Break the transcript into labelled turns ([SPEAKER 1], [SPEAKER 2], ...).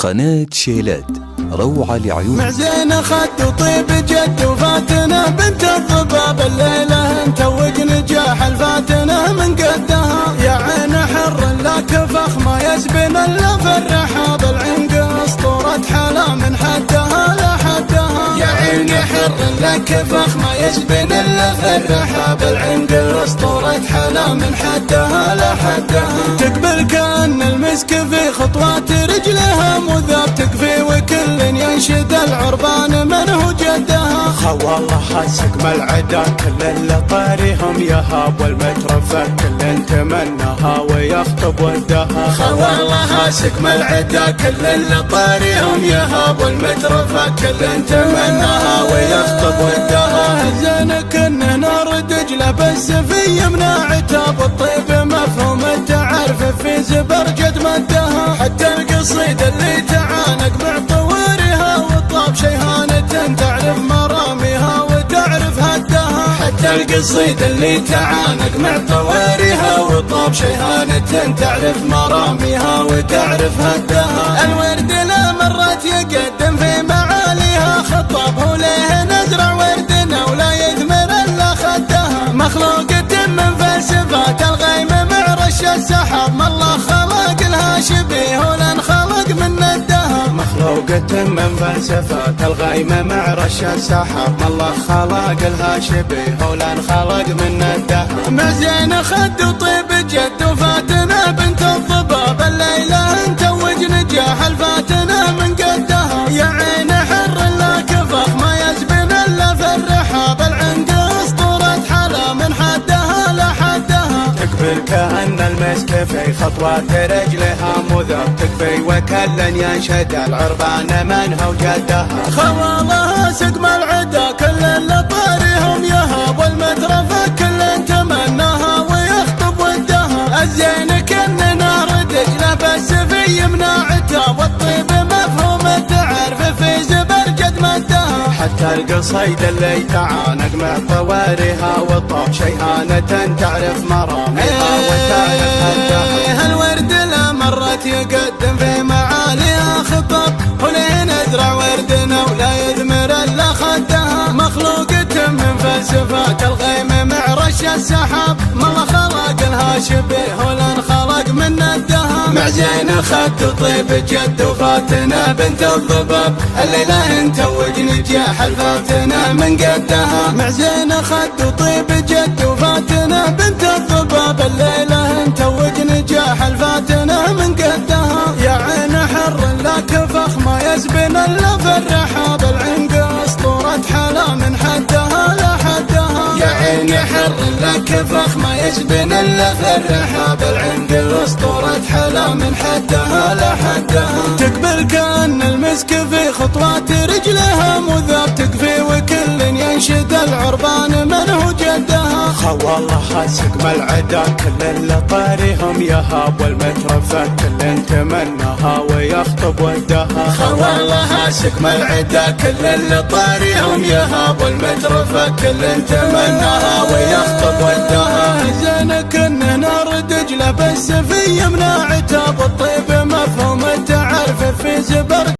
[SPEAKER 1] قناة شيلات روعة لعيون.
[SPEAKER 2] معزين خد وطيب جد وفاتنة بنت الضباب الليلة نتوج نجاح الفاتنة من قدها. يا عين حر لك فخ ما يسبن الا في الرحاب العنق اسطورة حلا من حدها لحدها. يا عين حر لك فخ ما يسبن الا في الرحاب العنق اسطورة حلا من حدها لحدها. تقبل كأن المسك في خطوات رجلها مذاب تكفي وكل ينشد العربان منه جدها.
[SPEAKER 3] خو الله حاسك العدا كل اللي طاريهم يهاب والمترفة كل تمناها ويخطب ودها.
[SPEAKER 2] خو الله حاسك العدا كل اللي طاريهم يهاب والمترفة كل تمناها ويخطب ودها. زينك انه نار دجلة بس في يمنى عتاب الطيب مفهوم التعرف في زبرجد مدها. حتى القصيد اللي تعانق بعطوارها وطاب شيهانة تعرف مراميها وتعرف هدها. حتى القصيد اللي تعانق مع طوارها وطاب شيهانة تعرف مراميها وتعرف هدها. الورد لا مرت يقدم في معاليها خطاب هو ليه نزرع وردنا ولا يثمر الا خدها. مخلوقة من فلسفات الغيم مع رش السحاب ما الله خلق لها شبيه ولا انخلق من ندها.
[SPEAKER 3] مخلوقة من فلسفات الغيمة مع رش السحاب ما الله خلق لها شبيه ولا انخلق من ندها.
[SPEAKER 2] معزين خد وطيب جد وفاتنة بنت الضباب الليلة نتوج نجاح الفاتنة من قدها. يا عين حر لك فخ ما يسبن الا في الرحاب العنق اسطورة حلا من حدها لحدها.
[SPEAKER 3] تكفي كأن المسك في خطوات رجلها مذاب تكفي وكل ينشد العربان منها وجدها.
[SPEAKER 2] خوالها سقم العدا كل اللي طاريهم يهاب والمترفة كل تمناها ويخطب ودها. الزين كن نار دجلة بس في يمنى عتاب والطيب مفهوم التعرف في زبرجد مدها.
[SPEAKER 3] حتى القصيد اللي تعانق مع طوارها وطاب شيهانة تعرف مراميها وتعرف هدها.
[SPEAKER 2] الورد لا مرت يقدم في معاليها خطاب وليه نزرع وردنا ولا يثمر الا خدها. مخلوقة من فلسفات الغيم مع رش السحاب ما الله خلق لها شبيه ولا انخلق من ندها. معزين خد وطيب جد وفاتنة بنت الضباب الليلة نتوج نجاح الفاتنة من قدها. معزين خد وطيب جد وفاتنة بنت الضباب الليلة نتوج نجاح الفاتنة من قدها. يا عين حر لك فخ ما يسبن الا في الرحاب العنق اسطورة حلا من حدها لحدها. يا عين حر لك فخ ما يسبن الا في الرحاب العنق اسطورة حلا من حدها لحدها. تقبل كأن المسك في خطوات رجلها مذاب تكفي وكل ينشد العربان منه جدها.
[SPEAKER 3] خو الله حاسك العدا كل اللي طاريهم يهاب والمترفة كل تمناها ويخطب ودها.
[SPEAKER 2] خو الله حاسك العدا كل اللي طاريهم يهاب والمترفة كل تمناها ويخطب ودها. زينك انه نار دجلة بس في يمنى عتاب الطيب مفهوم التعرف في زبر